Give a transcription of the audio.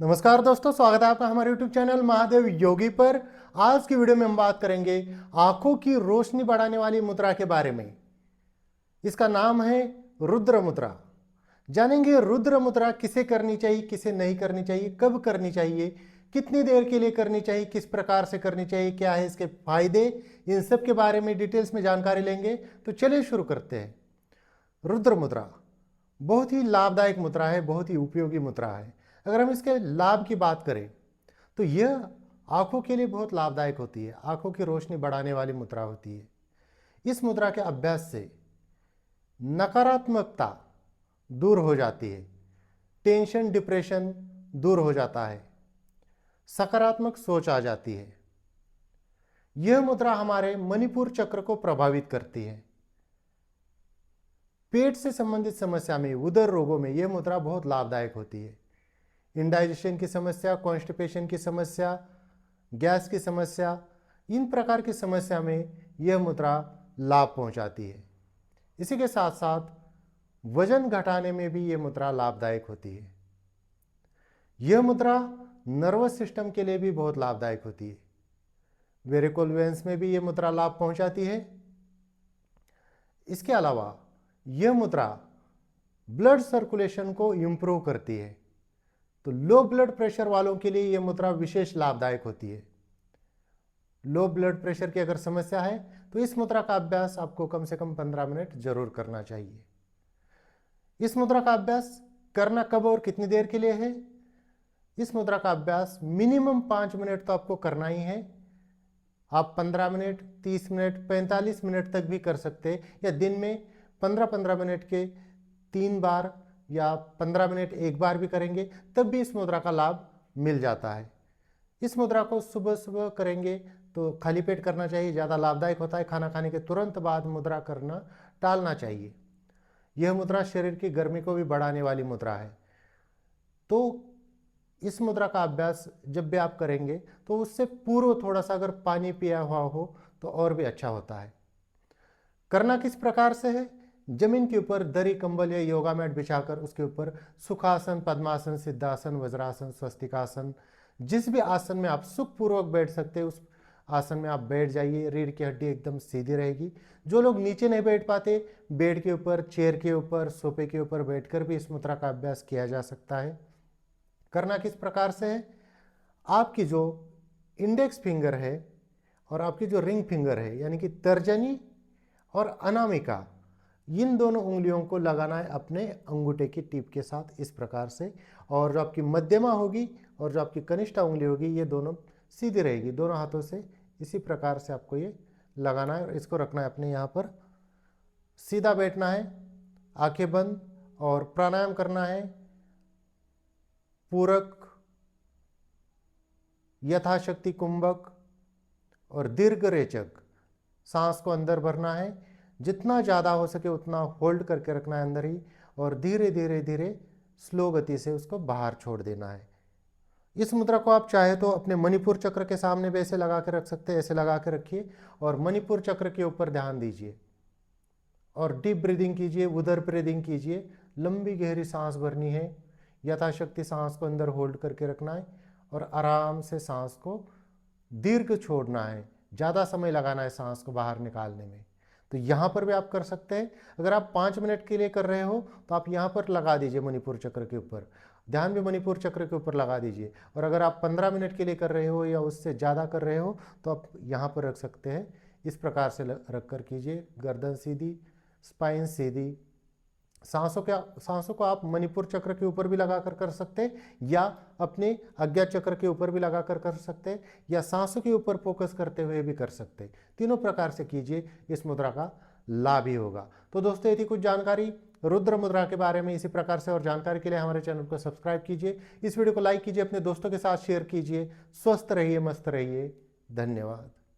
नमस्कार दोस्तों, स्वागत है आपका हमारे YouTube चैनल महादेव योगी पर। आज की वीडियो में हम बात करेंगे आंखों की रोशनी बढ़ाने वाली मुद्रा के बारे में। इसका नाम है रुद्र मुद्रा। जानेंगे रुद्र मुद्रा किसे करनी चाहिए, किसे नहीं करनी चाहिए, कब करनी चाहिए, कितनी देर के लिए करनी चाहिए, किस प्रकार से करनी चाहिए, क्या है इसके फायदे, इन सब के बारे में डिटेल्स में जानकारी लेंगे। तो चलिए शुरू करते हैं। रुद्र मुद्रा बहुत ही लाभदायक मुद्रा है, बहुत ही उपयोगी मुद्रा है। अगर हम इसके लाभ की बात करें तो यह आंखों के लिए बहुत लाभदायक होती है, आंखों की रोशनी बढ़ाने वाली मुद्रा होती है। इस मुद्रा के अभ्यास से नकारात्मकता दूर हो जाती है, टेंशन डिप्रेशन दूर हो जाता है, सकारात्मक सोच आ जाती है। यह मुद्रा हमारे मणिपुर चक्र को प्रभावित करती है। पेट से संबंधित समस्या में, उदर रोगों में यह मुद्रा बहुत लाभदायक होती है। इंडाइजेशन की समस्या, कॉन्स्टिपेशन की समस्या, गैस की समस्या, इन प्रकार की समस्या में यह मुद्रा लाभ पहुंचाती है। इसी के साथ साथ वजन घटाने में भी यह मुद्रा लाभदायक होती है। यह मुद्रा नर्वस सिस्टम के लिए भी बहुत लाभदायक होती है। वेरिकोल वेन्स में भी यह मुद्रा लाभ पहुंचाती है। इसके अलावा यह मुद्रा ब्लड सर्कुलेशन को इंप्रूव करती है। तो लो ब्लड प्रेशर वालों के लिए यह मुद्रा विशेष लाभदायक होती है। लो ब्लड प्रेशर की अगर समस्या है तो इस मुद्रा का अभ्यास आपको कम से कम 15 मिनट जरूर करना चाहिए। इस मुद्रा का अभ्यास करना कब और कितनी देर के लिए है? इस मुद्रा का अभ्यास मिनिमम 5 मिनट तो आपको करना ही है। आप 15 मिनट, 30 मिनट, 45 मिनट तक भी कर सकते हैं, या दिन में 15-15 मिनट के 3 बार या 15 मिनट एक बार भी करेंगे तब भी इस मुद्रा का लाभ मिल जाता है। इस मुद्रा को सुबह सुबह करेंगे तो खाली पेट करना चाहिए, ज़्यादा लाभदायक होता है। खाना खाने के तुरंत बाद मुद्रा करना टालना चाहिए। यह मुद्रा शरीर की गर्मी को भी बढ़ाने वाली मुद्रा है। तो इस मुद्रा का अभ्यास जब भी आप करेंगे तो उससे पूर्व थोड़ा सा अगर पानी पिया हुआ हो तो और भी अच्छा होता है। करना किस प्रकार से है? जमीन के ऊपर दरी, कंबल या योगा मैट बिछाकर उसके ऊपर सुखासन, पद्मासन, सिद्धासन, वज्रासन, स्वस्तिकासन, जिस भी आसन में आप सुखपूर्वक बैठ सकते हैं उस आसन में आप बैठ जाइए। रीढ़ की हड्डी एकदम सीधी रहेगी। जो लोग नीचे नहीं बैठ पाते, बेड के ऊपर, चेयर के ऊपर, सोफे के ऊपर बैठकर भी इस मुद्रा का अभ्यास किया जा सकता है। करना किस प्रकार से है? आपकी जो इंडेक्स फिंगर है और आपकी जो रिंग फिंगर है, यानी कि तर्जनी और अनामिका, इन दोनों उंगलियों को लगाना है अपने अंगूठे की टिप के साथ इस प्रकार से। और जो आपकी मध्यमा होगी और जो आपकी कनिष्ठा उंगली होगी, ये दोनों सीधी रहेगी। दोनों हाथों से इसी प्रकार से आपको ये लगाना है और इसको रखना है अपने यहाँ पर। सीधा बैठना है, आंखें बंद, और प्राणायाम करना है। पूरक, यथाशक्ति कुंभक और दीर्घ रेचक। सांस को अंदर भरना है, जितना ज़्यादा हो सके उतना होल्ड करके रखना है अंदर ही, और धीरे धीरे धीरे स्लो गति से उसको बाहर छोड़ देना है। इस मुद्रा को आप चाहे तो अपने मणिपुर चक्र के सामने भी ऐसे लगा के रख सकते हैं। ऐसे लगा के रखिए और मणिपुर चक्र के ऊपर ध्यान दीजिए और डीप ब्रीदिंग कीजिए, उदर ब्रीदिंग कीजिए। लंबी गहरी सांस भरनी है, यथाशक्ति सांस को अंदर होल्ड करके रखना है और आराम से सांस को दीर्घ छोड़ना है। ज़्यादा समय लगाना है सांस को बाहर निकालने में। तो यहाँ पर भी आप कर सकते हैं। अगर आप 5 मिनट के लिए कर रहे हो तो आप यहाँ पर लगा दीजिए मणिपुर चक्र के ऊपर, ध्यान भी मणिपुर चक्र के ऊपर लगा दीजिए। और अगर आप 15 मिनट के लिए कर रहे हो या उससे ज़्यादा कर रहे हो तो आप यहाँ पर रख सकते हैं। इस प्रकार से रख कर कीजिए। गर्दन सीधी, स्पाइन सीधी। सांसों को आप मणिपुर चक्र के ऊपर भी लगाकर कर सकते हैं, या अपने अज्ञा चक्र के ऊपर भी लगाकर कर सकते हैं, या सांसों के ऊपर फोकस करते हुए भी कर सकते हैं। तीनों प्रकार से कीजिए, इस मुद्रा का लाभ ही होगा। तो दोस्तों, ये थी कुछ जानकारी रुद्र मुद्रा के बारे में। इसी प्रकार से और जानकारी के लिए हमारे चैनल को सब्सक्राइब कीजिए, इस वीडियो को लाइक कीजिए, अपने दोस्तों के साथ शेयर कीजिए। स्वस्थ रहिए, मस्त रहिए। धन्यवाद।